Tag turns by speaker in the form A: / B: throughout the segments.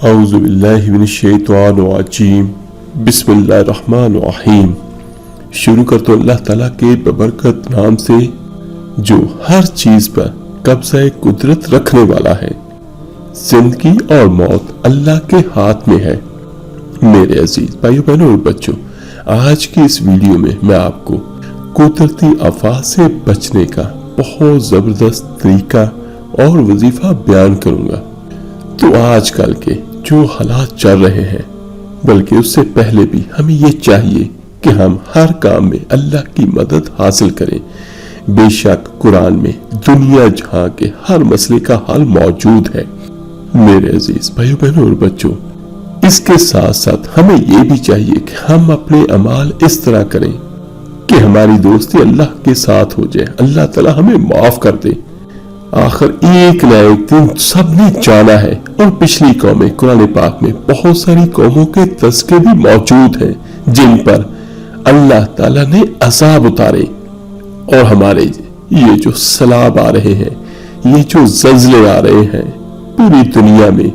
A: اعوذ باللہ من الشیطان الرجیم بسم اللہ الرحمن الرحیم۔ شروع کرتا ہوں اللہ تعالیٰ کے ببرکت نام سے جو ہر چیز پر قبضہ قدرت رکھنے والا ہے۔ زندگی اور موت اللہ کے ہاتھ میں ہے۔ میرے عزیز بھائیوں بہنوں اور بچوں، آج کی اس ویڈیو میں میں آپ کو قدرتی آفات سے بچنے کا بہت زبردست طریقہ اور وظیفہ بیان کروں گا۔ تو آج کل کے جو حالات چل رہے ہیں، بلکہ اس سے پہلے بھی ہمیں یہ چاہیے کہ ہم ہر کام میں اللہ کی مدد حاصل کریں۔ بے شک قرآن میں دنیا جہاں کے ہر مسئلے کا حل موجود ہے۔ میرے عزیز بھائیوں بہنوں اور بچوں، اس کے ساتھ ساتھ ہمیں یہ بھی چاہیے کہ ہم اپنے اعمال اس طرح کریں کہ ہماری دوستی اللہ کے ساتھ ہو جائے، اللہ تعالیٰ ہمیں معاف کر دے۔ آخر ایک نہ ایک دن سب نے جانا ہے، اور پچھلی قومیں قرآن پاک میں بہت ساری قوموں کے تذکرے بھی موجود ہیں جن پر اللہ تعالیٰ نے عذاب اتارے۔ اور ہمارے یہ جو سیلاب آ رہے ہیں، یہ جو زلزلے آ رہے ہیں پوری دنیا میں،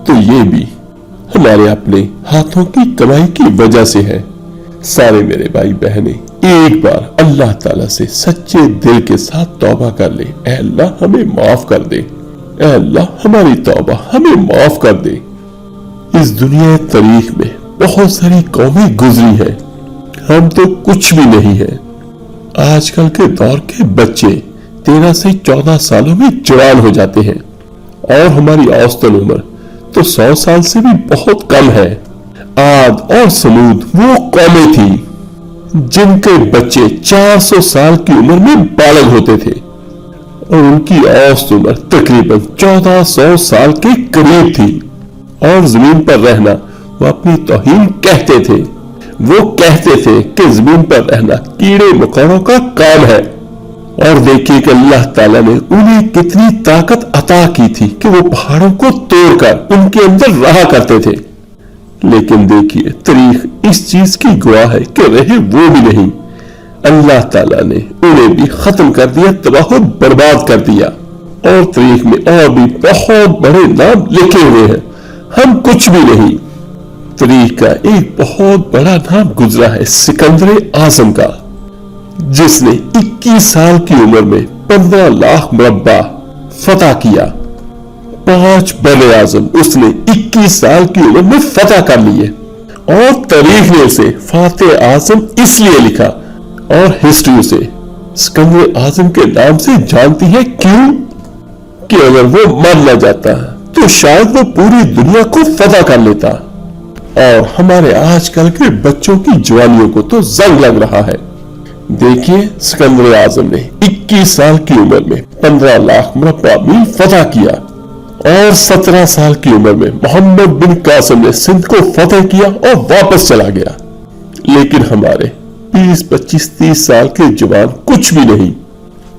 A: تو یہ بھی ہمارے اپنے ہاتھوں کی کمائی کی وجہ سے ہے۔ سارے میرے بھائی بہنیں ایک بار اللہ تعالیٰ سے سچے دل کے ساتھ توبہ کر لے، اے اللہ ہمیں معاف کر دے، اے اللہ ہماری توبہ ہمیں معاف کر دے۔ اس دنیا تاریخ میں بہت ساری قومیں گزری ہیں، ہم تو کچھ بھی نہیں ہیں۔ آج کل کے دور کے بچے 13 سے 14 سالوں میں جوان ہو جاتے ہیں، اور ہماری اوسطن عمر تو 100 سال سے بھی بہت کم ہے۔ عاد اور سمود وہ قومیں تھی جن کے بچے 400 سال کی عمر میں بالغ ہوتے تھے، اور ان کی اوسط عمر تقریباً 1400 سال کے قریب تھی، اور زمین پر رہنا وہ اپنی توہین کہتے تھے۔ وہ کہتے تھے کہ زمین پر رہنا کیڑے مکوڑوں کا کام ہے۔ اور دیکھیے کہ اللہ تعالیٰ نے انہیں کتنی طاقت عطا کی تھی کہ وہ پہاڑوں کو توڑ کر ان کے اندر رہا کرتے تھے۔ لیکن دیکھیے تاریخ اس چیز کی گواہ ہے کہ رہے وہ بھی نہیں، اللہ تعالیٰ نے انہیں بھی ختم کر دیا، تباہ و برباد کر دیا۔ اور تاریخ میں اور بھی بہت بڑے نام لکھے ہوئے ہیں، ہم کچھ بھی نہیں۔ تاریخ کا ایک بہت بڑا نام گزرا ہے سکندر اعظم کا، جس نے 21 سال کی عمر میں 15 لاکھ مربع فتح کیا۔ 5 بر اعظم اس نے 21 سال کی عمر میں فتح کر لیے، اور تاریخ نے اسے فاتح اعظم اس لیے لکھا، اور ہسٹری اسے سکندر اعظم کے نام سے جانتی ہے۔ کیوں؟ کہ اگر وہ مر نہ جاتا تو شاید وہ پوری دنیا کو فتح کر لیتا۔ اور ہمارے آج کل کے بچوں کی جوانیوں کو تو زنگ لگ رہا ہے۔ دیکھیے سکندر اعظم نے 21 سال کی عمر میں 15 لاکھ مربع میل فتح کیا، اور 17 سال کی عمر میں محمد بن قاسم نے سندھ کو فتح کیا اور واپس چلا گیا۔ لیکن ہمارے 20 25 30 سال کے جوان کچھ بھی نہیں۔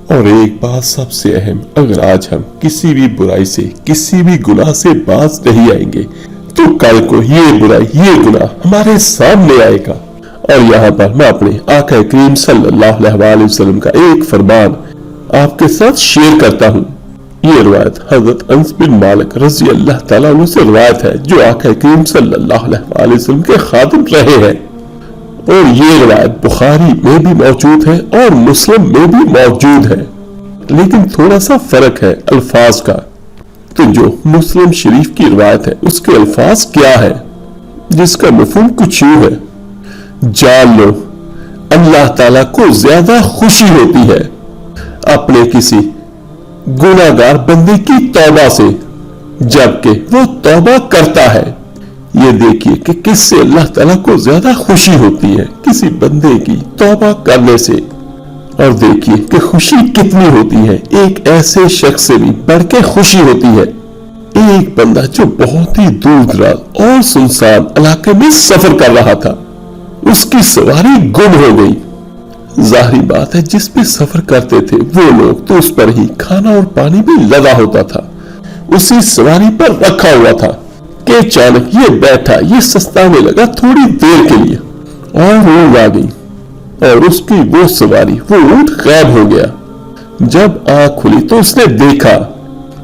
A: اور ایک بات سب سے اہم، اگر آج ہم کسی بھی برائی سے کسی بھی گناہ سے باز نہیں آئیں گے تو کل کو یہ برائی یہ گناہ ہمارے سامنے آئے گا۔ اور یہاں پر میں اپنے آقا کریم صلی اللہ علیہ وسلم کا ایک فرمان آپ کے ساتھ شیئر کرتا ہوں۔ یہ روایت حضرت انس بن مالک رضی اللہ تعالیٰ عنہ سے روایت ہے، جو آقا کریم صلی اللہ علیہ وسلم کے خادم رہے ہیں، اور یہ روایت بخاری میں بھی موجود ہے اور مسلم میں بھی موجود ہے، لیکن تھوڑا سا فرق ہے الفاظ کا۔ تو جو مسلم شریف کی روایت ہے اس کے الفاظ کیا ہے، جس کا مفہوم کچھ یوں ہے: جان لو اللہ تعالیٰ کو زیادہ خوشی ہوتی ہے اپنے کسی گناہگار بندے کی توبہ سے جبکہ وہ توبہ کرتا ہے۔ یہ دیکھیے کہ کس سے اللہ تعالیٰ کو زیادہ خوشی ہوتی ہے، کسی بندے کی توبہ کرنے سے۔ اور دیکھیے کہ خوشی کتنی ہوتی ہے، ایک ایسے شخص سے بھی بڑھ کے خوشی ہوتی ہے۔ ایک بندہ جو بہت ہی دور دراز اور سنسان علاقے میں سفر کر رہا تھا، اس کی سواری گم ہو گئی۔ ظاہری بات ہے جس پہ سفر کرتے تھے وہ لوگ تو اس پر ہی کھانا اور پانی بھی لگا ہوتا تھا، اسی سواری پر رکھا ہوا تھا کہ اچانک یہ بیٹھا، یہ سستانے لگا تھوڑی دیر کے لیے، اور اونگ آ گئی، اور اس کی وہ سواری وہ اونٹ غائب ہو گیا۔ جب آنکھ کھلی تو اس نے دیکھا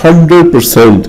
A: 100%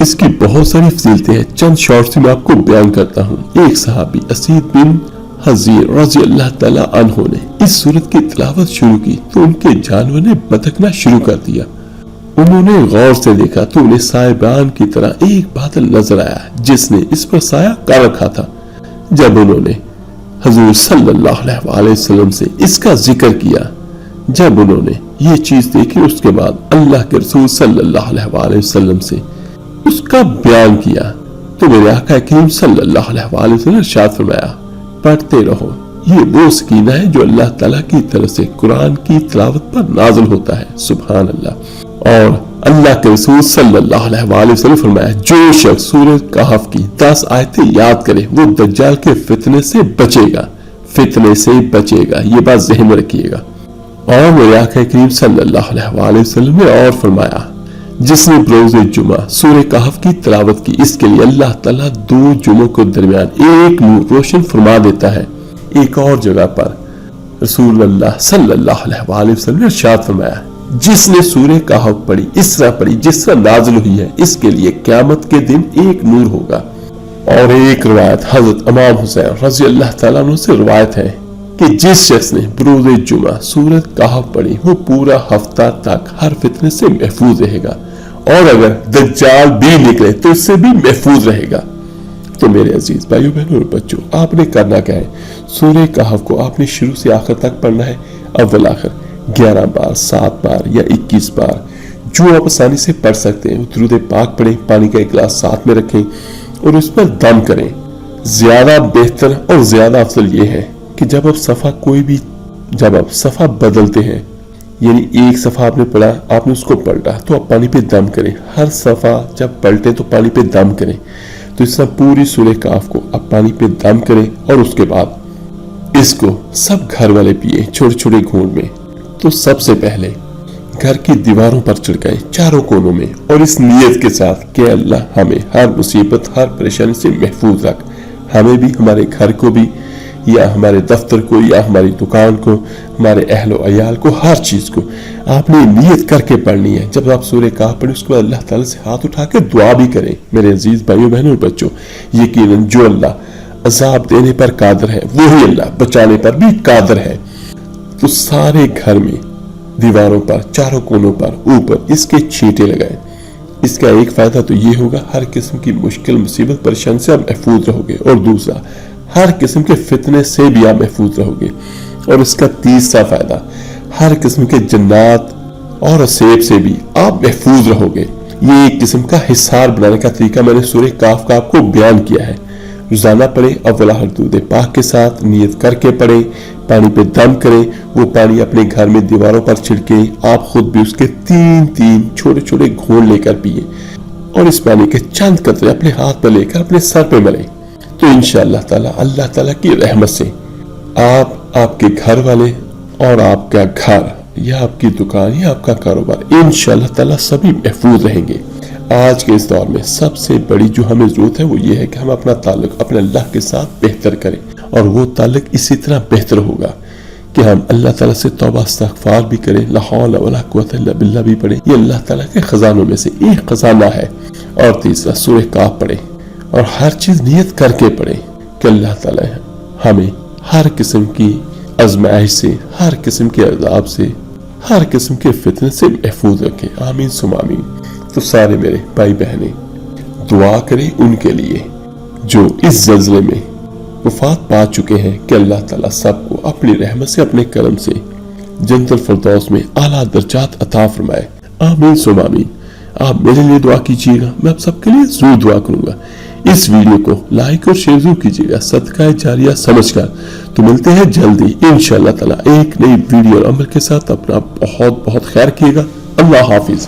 A: اس کی بہت ساری فضیلتیں ہیں، چند شارٹس میں آپ کو بیان کرتا ہوں۔ ایک صحابی اسید بن حضیر رضی اللہ تعالیٰ عنہ نے اس سورت کی تلاوت شروع کی تو ان کے جانور نے بتکنا شروع کر دیا۔ انہوں نے غور سے دیکھا تو انہیں سائبان کی طرح ایک بادل نظر آیا جس نے اس پر سایہ کر رکھا تھا۔ جب انہوں نے حضور صلی اللہ علیہ وسلم سے اس کا ذکر کیا، جب انہوں نے یہ چیز دیکھی، اس کے بعد اللہ کے رسول صلی اللہ علیہ وسلم سے اس کا بیان کیا تو میرے آقا کریم صلی اللہ علیہ وسلم نے ارشاد فرمایا، پڑھتے رہو، یہ وہ سکینہ ہے جو اللہ تعالیٰ کی طرف سے قرآن کی تلاوت پر نازل ہوتا ہے۔ سبحان اللہ۔ اور اللہ کے رسول صلی اللہ علیہ وسلم فرمایا، جو شخص سورۃ کہف کی 10 آیتیں یاد کرے وہ دجال کے فتنے سے بچے گا، فتنے سے بچے گا، یہ بات ذہن میں رکھیے گا۔ اور میرے آقا کریم صلی اللہ علیہ وسلم نے اور فرمایا، جس نے بروز جمعہ سورۃ کہف کی تلاوت کی، اس کے لیے اللہ تعالیٰ 2 جمعوں کے درمیان ایک نور روشن فرما دیتا ہے۔ ایک اور جگہ پر رسول اللہ صلی اللہ علیہ وسلم نے ارشاد فرمایا، جس نے سورۃ کہف پڑھی اس طرح پڑھی جس طرح نازل ہوئی ہے، اس کے لیے قیامت کے دن ایک نور ہوگا۔ اور ایک روایت حضرت امام حسین رضی اللہ تعالیٰ عنہ سے روایت ہے کہ جس شخص نے بروز جمعہ سورۃ کہف پڑھی وہ پورا ہفتہ تک ہر فتنے سے محفوظ رہے گا، اور اگر دجال بھی نکلے تو اس سے بھی محفوظ رہے گا۔ تو میرے عزیز بھائیو بہنوں اور بچوں، آپ نے کرنا کیا ہے؟ سورۃ کہف کو آپ نے شروع سے آخر تک پڑھنا ہے، اول آخر 11 بار، 7 بار یا 21 بار، جو آپ آسانی سے پڑھ سکتے ہیں۔ درود پاک پڑھیں، پانی کا ایک گلاس ساتھ میں رکھیں اور اس پر دم کریں۔ زیادہ بہتر اور زیادہ افضل یہ ہے کہ جب آپ صفحہ بدلتے ہیں، یعنی ایک صفحہ آپ نے پڑھا، آپ نے اس کو پلٹا تو آپ پانی پہ دم کریں۔ ہر صفحہ جب پلٹیں تو پانی پہ دم کریں۔ تو اس طرح پوری سورۃ کہف کو آپ پانی پہ دم کریں اور اس کے بعد اس کو سب گھر والے پیئیں چھوٹے چھوٹے گھونٹ میں۔ تو سب سے پہلے گھر کی دیواروں پر چھڑکائیں، چاروں کونوں میں، اور اس نیت کے ساتھ کہ اللہ ہمیں ہر مصیبت، ہر پریشانی سے محفوظ رکھ، ہمیں بھی، ہمارے گھر کو بھی، یا ہمارے دفتر کو، یا ہماری دکان کو، ہمارے اہل و عیال کو، ہر چیز کو آپ نے نیت کر کے پڑھنی ہے۔ جب آپ سورۃ کہف پڑھیں اس کے بعد اللہ تعالیٰ سے ہاتھ اٹھا کے دعا بھی کریں۔ میرے عزیز بھائیوں بہنوں اور بچوں، یقیناً جو اللہ عذاب دینے پر قادر ہے وہی اللہ بچانے پر بھی قادر ہے۔ تو سارے گھر میں دیواروں پر، چاروں کونوں پر، اوپر اس کے چھینٹے لگائیں۔ اس کا ایک فائدہ تو یہ ہوگا، ہر قسم کی مشکل، مصیبت، پریشانی سے آپ محفوظ رہو گے، اور دوسرا ہر قسم کے فتنے سے بھی آپ محفوظ رہو گے، اور اس کا تیسرا فائدہ، ہر قسم کے جنات اور عصیب سے بھی آپ محفوظ رہو گے۔ یہ ایک قسم کا حصار بنانے کا طریقہ میں نے سورۃ کہف کا آپ کو بیان کیا ہے۔ روزانہ پڑھیں، اول آخر درود پاک کے ساتھ نیت کر کے پڑھیں، پانی پہ دم کریں، وہ پانی اپنے گھر میں دیواروں پر چھڑکیں، آپ خود بھی اس کے 3 چھوٹے چھوٹے گھونٹ لے کر پیئیں، اور اس پانی کے چند قطرے اپنے ہاتھ پر لے کر اپنے سر پہ ملیں۔ تو انشاءاللہ تعالی اللہ تعالیٰ کی رحمت سے آپ کے گھر والے اور آپ کا گھر یا آپ کی دکان یا آپ کا کاروبار انشاءاللہ تعالیٰ سبھی محفوظ رہیں گے۔ آج کے اس دور میں سب سے بڑی جو ہمیں ضرورت ہے وہ یہ ہے کہ ہم اپنا تعلق اپنے اللہ کے ساتھ بہتر کریں، اور وہ تعلق اسی طرح بہتر ہوگا کہ ہم اللہ تعالیٰ سے توبہ استغفار بھی کریں، لا حول ولا قوت الا باللہ بھی پڑھیں۔ یہ اللہ تعالیٰ کے خزانوں میں سے ایک خزانہ ہے۔ اور تیسرا سورۃ کہف پڑھیں، اور ہر چیز نیت کر کے پڑھیں کہ اللہ تعالیٰ ہمیں ہر قسم کی آزمائش سے، ہر قسم کے عذاب سے، ہر قسم کے فتنے سے محفوظ رکھے۔ آمین ثم آمین۔ تو سارے میرے بھائی بہنیں دعا کریں ان کے لیے جو اس زلزلے میں وفات پا چکے ہیں، کہ اللہ تعالیٰ سب کو اپنی رحمت سے، اپنے کرم سے جنت الفردوس میں اعلیٰ درجات عطا فرمائے۔ آمین ثم آمین۔ آپ میرے لیے دعا کیجیے گا، میں آپ سب کے لیے ضرور دعا کروں گا۔ اس ویڈیو کو لائک اور شیئر ضرور کیجیے گا صدقہ جاریہ سمجھ کر۔ تو ملتے ہیں جلدی انشاءاللہ تعالیٰ ایک نئی ویڈیو اور عمل کے ساتھ۔ اپنا بہت بہت خیال کیجیے گا۔ اللہ حافظ۔